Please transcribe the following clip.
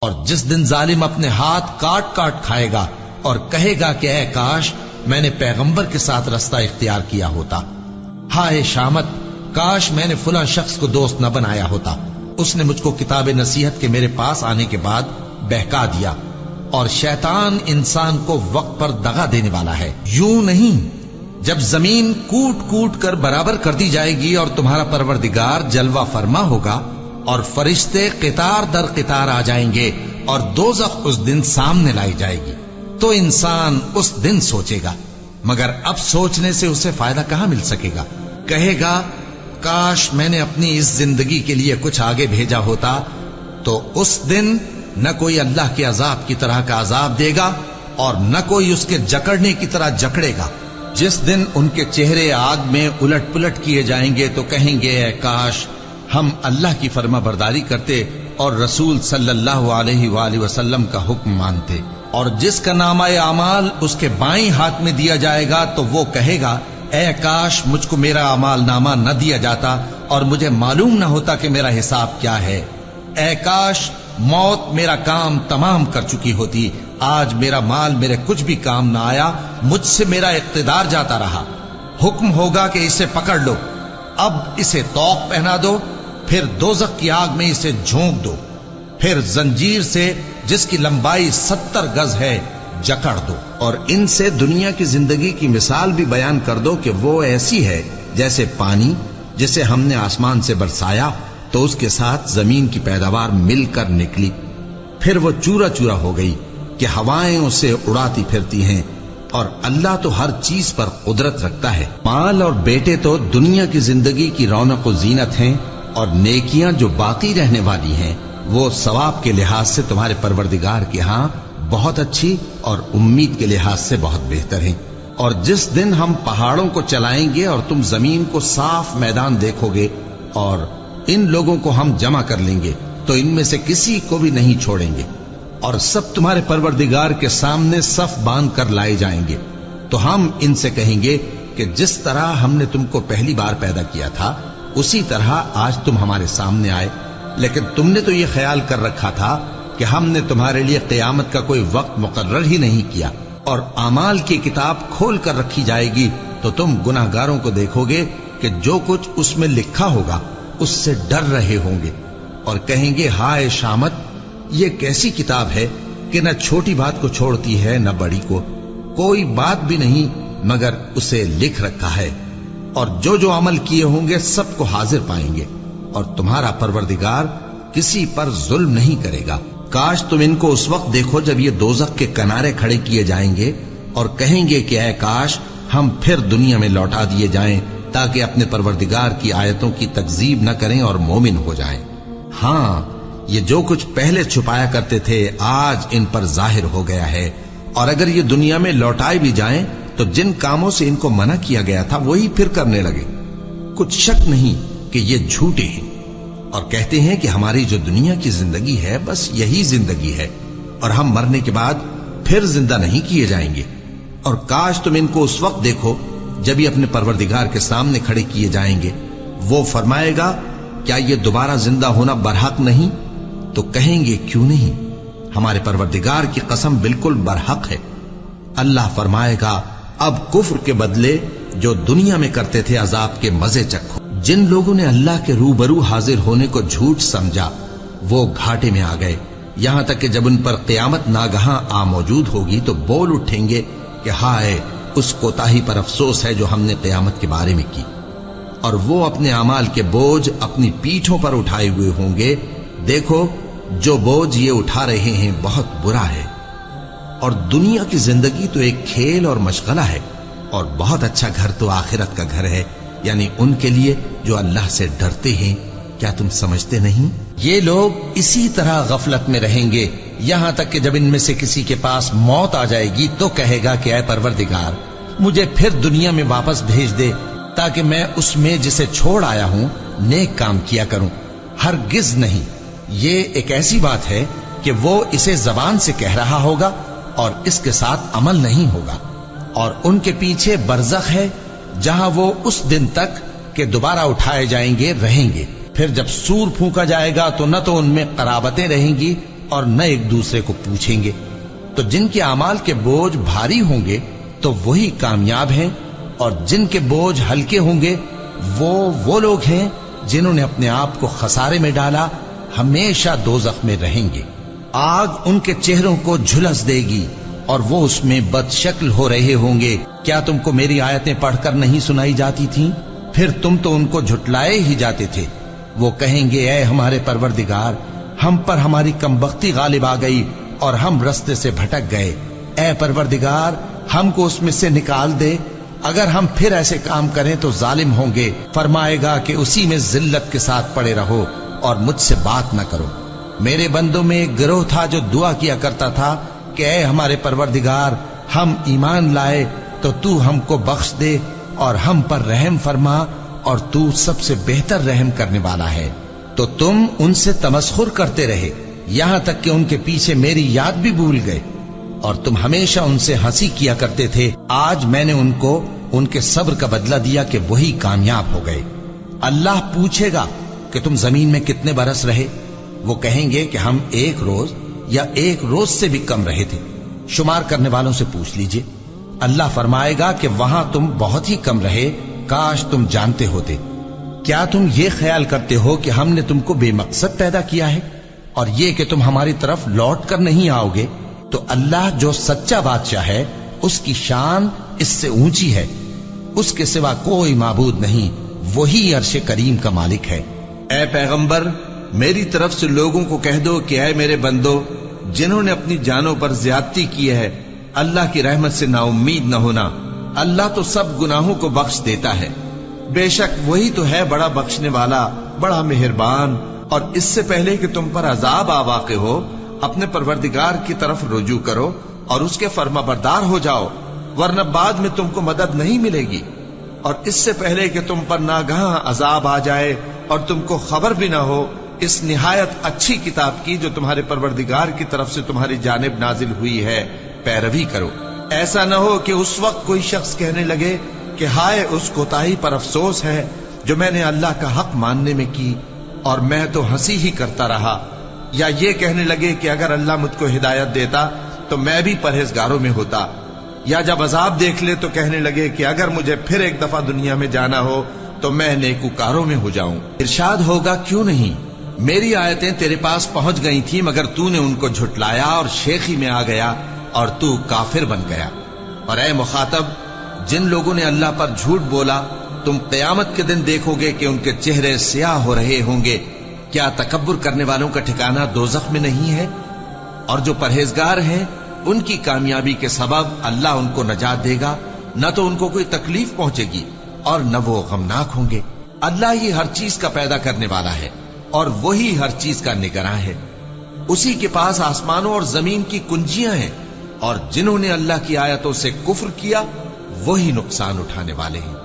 اور جس دن ظالم اپنے ہاتھ کاٹ کاٹ کھائے گا اور کہے گا کہ اے کاش میں نے پیغمبر کے ساتھ رستہ اختیار کیا ہوتا، ہائے شامت کاش میں نے فلاں شخص کو دوست نہ بنایا ہوتا، اس نے مجھ کو کتاب نصیحت کے میرے پاس آنے کے بعد بہکا دیا۔ اور شیطان انسان کو وقت پر دغا دینے والا ہے۔ یوں نہیں، جب زمین کوٹ کوٹ کر برابر کر دی جائے گی اور تمہارا پروردگار جلوہ فرما ہوگا اور فرشتے قطار در قطار آ جائیں گے اور دوزخ اس دن سامنے لائی جائے گی، تو انسان اس دن سوچے گا، مگر اب سوچنے سے اسے فائدہ کہاں مل سکے گا؟ کہے گا کاش میں نے اپنی اس زندگی کے لیے کچھ آگے بھیجا ہوتا۔ تو اس دن نہ کوئی اللہ کے عذاب کی طرح کا عذاب دے گا اور نہ کوئی اس کے جکڑنے کی طرح جکڑے گا۔ جس دن ان کے چہرے آگ میں الٹ پلٹ کیے جائیں گے تو کہیں گے اے کاش ہم اللہ کی فرما برداری کرتے اور رسول صلی اللہ علیہ وآلہ وسلم کا حکم مانتے۔ اور جس کا نامہ اعمال اس کے بائیں ہاتھ میں دیا جائے گا تو وہ کہے گا اے کاش مجھ کو میرا اعمال نامہ نہ دیا جاتا اور مجھے معلوم نہ ہوتا کہ میرا حساب کیا ہے۔ اے کاش موت میرا کام تمام کر چکی ہوتی، آج میرا مال میرے کچھ بھی کام نہ آیا، مجھ سے میرا اقتدار جاتا رہا۔ حکم ہوگا کہ اسے پکڑ لو، اب اسے طوق پہنا دو، پھر دوزخ کی آگ میں اسے جھونک دو، پھر زنجیر سے جس کی لمبائی 70 گز ہے جکڑ دو۔ اور ان سے دنیا کی زندگی کی مثال بھی بیان کر دو کہ وہ ایسی ہے جیسے پانی جسے ہم نے آسمان سے برسایا تو اس کے ساتھ زمین کی پیداوار مل کر نکلی، پھر وہ چورا چورا ہو گئی کہ ہوائیں اسے اڑاتی پھرتی ہیں، اور اللہ تو ہر چیز پر قدرت رکھتا ہے۔ مال اور بیٹے تو دنیا کی زندگی کی رونق و زینت ہیں، اور نیکیاں جو باقی رہنے والی ہیں وہ ثواب کے لحاظ سے تمہارے پروردگار کے ہاں بہت اچھی اور امید کے لحاظ سے بہت بہتر ہیں۔ اور جس دن ہم پہاڑوں کو چلائیں گے اور تم زمین کو صاف میدان دیکھو گے اور ان لوگوں کو ہم جمع کر لیں گے تو ان میں سے کسی کو بھی نہیں چھوڑیں گے، اور سب تمہارے پروردگار کے سامنے صف باندھ کر لائے جائیں گے۔ تو ہم ان سے کہیں گے کہ جس طرح ہم نے تم کو پہلی بار پیدا کیا تھا اسی طرح آج تم ہمارے سامنے آئے، لیکن تم نے تو یہ خیال کر رکھا تھا کہ ہم نے تمہارے لیے قیامت کا کوئی وقت مقرر ہی نہیں کیا، اور اعمال کی کتاب کھول کر رکھی جائے گی تو تم گناہگاروں کو دیکھو گے کہ جو کچھ اس میں لکھا ہوگا اس سے ڈر رہے ہوں گے، اور کہیں گے ہائے شامت یہ کیسی کتاب ہے کہ نہ چھوٹی بات کو چھوڑتی ہے نہ بڑی کو، کوئی بات بھی نہیں مگر اسے لکھ رکھا ہے، اور جو جو عمل کیے ہوں گے سب کو حاضر پائیں گے، اور تمہارا پروردگار کسی پر ظلم نہیں کرے گا۔ کاش تم ان کو اس وقت دیکھو جب یہ دوزخ کے کنارے کھڑے کیے جائیں گے اور کہیں گے کہ اے کاش ہم پھر دنیا میں لوٹا دیے جائیں تاکہ اپنے پروردگار کی آیتوں کی تکذیب نہ کریں اور مومن ہو جائیں۔ ہاں یہ جو کچھ پہلے چھپایا کرتے تھے آج ان پر ظاہر ہو گیا ہے، اور اگر یہ دنیا میں لوٹائے بھی جائیں تو جن کاموں سے ان کو منع کیا گیا تھا وہی پھر کرنے لگے۔ کچھ شک نہیں کہ یہ جھوٹے ہیں، اور کہتے ہیں کہ ہماری جو دنیا کی زندگی ہے بس یہی زندگی ہے، اور ہم مرنے کے بعد پھر زندہ نہیں کیے جائیں گے۔ اور کاش تم ان کو اس وقت دیکھو جب یہ اپنے پروردگار کے سامنے کھڑے کیے جائیں گے، وہ فرمائے گا کیا یہ دوبارہ زندہ ہونا برحق نہیں؟ تو کہیں گے کیوں نہیں، ہمارے پروردگار کی قسم بالکل برحق ہے۔ اللہ فرمائے گا اب کفر کے بدلے جو دنیا میں کرتے تھے عذاب کے مزے چکھو۔ جن لوگوں نے اللہ کے روبرو حاضر ہونے کو جھوٹ سمجھا وہ گھاٹے میں آ گئے، یہاں تک کہ جب ان پر قیامت ناگہاں آ موجود ہوگی تو بول اٹھیں گے کہ ہائے اس کوتاہی پر افسوس ہے جو ہم نے قیامت کے بارے میں کی، اور وہ اپنے اعمال کے بوجھ اپنی پیٹھوں پر اٹھائے ہوئے ہوں گے۔ دیکھو جو بوجھ یہ اٹھا رہے ہیں بہت برا ہے، اور دنیا کی زندگی تو ایک کھیل اور مشغلہ ہے، اور بہت اچھا گھر تو آخرت کا گھر ہے، یعنی ان کے لیے جو اللہ سے ڈرتے ہیں۔ کیا تم سمجھتے نہیں؟ یہ لوگ اسی طرح غفلت میں رہیں گے یہاں تک کہ جب ان میں سے کسی کے پاس موت آ جائے گی تو کہے گا کہ اے پروردگار مجھے پھر دنیا میں واپس بھیج دے تاکہ میں اس میں جسے چھوڑ آیا ہوں نیک کام کیا کروں۔ ہرگز نہیں، یہ ایک ایسی بات ہے کہ وہ اسے زبان سے کہہ رہا ہوگا اور اس کے ساتھ عمل نہیں ہوگا، اور ان کے پیچھے برزخ ہے جہاں وہ اس دن تک کہ دوبارہ اٹھائے جائیں گے رہیں گے۔ پھر جب سور پھونکا جائے گا تو نہ تو ان میں قرابتیں رہیں گی اور نہ ایک دوسرے کو پوچھیں گے۔ تو جن کے اعمال کے بوجھ بھاری ہوں گے تو وہی کامیاب ہیں، اور جن کے بوجھ ہلکے ہوں گے وہ لوگ ہیں جنہوں نے اپنے آپ کو خسارے میں ڈالا، ہمیشہ دوزخ میں رہیں گے۔ آگ ان کے چہروں کو جھلس دے گی اور وہ اس میں بد شکل ہو رہے ہوں گے۔ کیا تم کو میری آیتیں پڑھ کر نہیں سنائی جاتی تھیں؟ پھر تم تو ان کو جھٹلائے ہی جاتے تھے۔ وہ کہیں گے اے ہمارے پروردگار، ہم پر ہماری کمبختی غالب آ گئی اور ہم رستے سے بھٹک گئے۔ اے پروردگار، ہم کو اس میں سے نکال دے، اگر ہم پھر ایسے کام کریں تو ظالم ہوں گے۔ فرمائے گا کہ اسی میں ذلت کے ساتھ پڑے رہو اور مجھ سے بات نہ کرو۔ میرے بندوں میں ایک گروہ تھا جو دعا کیا کرتا تھا کہ اے ہمارے پروردگار، ہم ایمان لائے تو تو ہم کو بخش دے اور ہم پر رحم فرما، اور تو سب سے بہتر رحم کرنے والا ہے۔ تو تم ان سے تمسخر کرتے رہے یہاں تک کہ ان کے پیچھے میری یاد بھی بھول گئے، اور تم ہمیشہ ان سے ہنسی کیا کرتے تھے۔ آج میں نے ان کو ان کے صبر کا بدلہ دیا کہ وہی کامیاب ہو گئے۔ اللہ پوچھے گا کہ تم زمین میں کتنے برس رہے؟ وہ کہیں گے کہ ہم 1 روز یا 1 روز سے بھی کم رہے تھے۔ شمار کرنے والوں سے پوچھ لیجئے۔ اللہ فرمائے گا کہ وہاں تم بہت ہی کم رہے، کاش تم جانتے ہوتے۔ کیا تم یہ خیال کرتے ہو کہ ہم نے تم کو بے مقصد پیدا کیا ہے، اور یہ کہ تم ہماری طرف لوٹ کر نہیں آؤ گے؟ تو اللہ جو سچا بادشاہ ہے، اس کی شان اس سے اونچی ہے، اس کے سوا کوئی معبود نہیں، وہی عرش کریم کا مالک ہے۔ اے پیغمبر، میری طرف سے لوگوں کو کہہ دو کہ اے میرے بندو، جنہوں نے اپنی جانوں پر زیادتی کی ہے، اللہ کی رحمت سے نا امید نہ ہونا۔ اللہ تو سب گناہوں کو بخش دیتا ہے، بے شک وہی تو ہے بڑا بخشنے والا، بڑا مہربان۔ اور اس سے پہلے کہ تم پر عذاب آ واقع ہو، اپنے پروردگار کی طرف رجوع کرو اور اس کے فرما بردار ہو جاؤ، ورنہ بعد میں تم کو مدد نہیں ملے گی۔ اور اس سے پہلے کہ تم پر ناگہاں عذاب آ جائے اور تم کو خبر بھی نہ ہو، اس نہایت اچھی کتاب کی جو تمہارے پروردگار کی طرف سے تمہاری جانب نازل ہوئی ہے پیروی کرو۔ ایسا نہ ہو کہ اس وقت کوئی شخص کہنے لگے کہ ہائے اس کوتاہی پر افسوس ہے جو میں نے اللہ کا حق ماننے میں کی، اور میں تو ہنسی ہی کرتا رہا۔ یا یہ کہنے لگے کہ اگر اللہ مجھ کو ہدایت دیتا تو میں بھی پرہیزگاروں میں ہوتا۔ یا جب عذاب دیکھ لے تو کہنے لگے کہ اگر مجھے پھر ایک دفعہ دنیا میں جانا ہو تو میں نیکوکاروں میں ہو جاؤں۔ ارشاد ہوگا کیوں نہیں، میری آیتیں تیرے پاس پہنچ گئی تھی مگر تو نے ان کو جھٹلایا اور شیخی میں آ گیا اور تو کافر بن گیا۔ اور اے مخاطب، جن لوگوں نے اللہ پر جھوٹ بولا، تم قیامت کے دن دیکھو گے کہ ان کے چہرے سیاہ ہو رہے ہوں گے۔ کیا تکبر کرنے والوں کا ٹھکانہ دوزخ میں نہیں ہے؟ اور جو پرہیزگار ہیں ان کی کامیابی کے سبب اللہ ان کو نجات دے گا، نہ تو ان کو کوئی تکلیف پہنچے گی اور نہ وہ غمناک ہوں گے۔ اللہ ہی ہر چیز کا پیدا کرنے والا ہے اور وہی ہر چیز کا نگراں ہے۔ اسی کے پاس آسمانوں اور زمین کی کنجیاں ہیں، اور جنہوں نے اللہ کی آیتوں سے کفر کیا وہی نقصان اٹھانے والے ہیں۔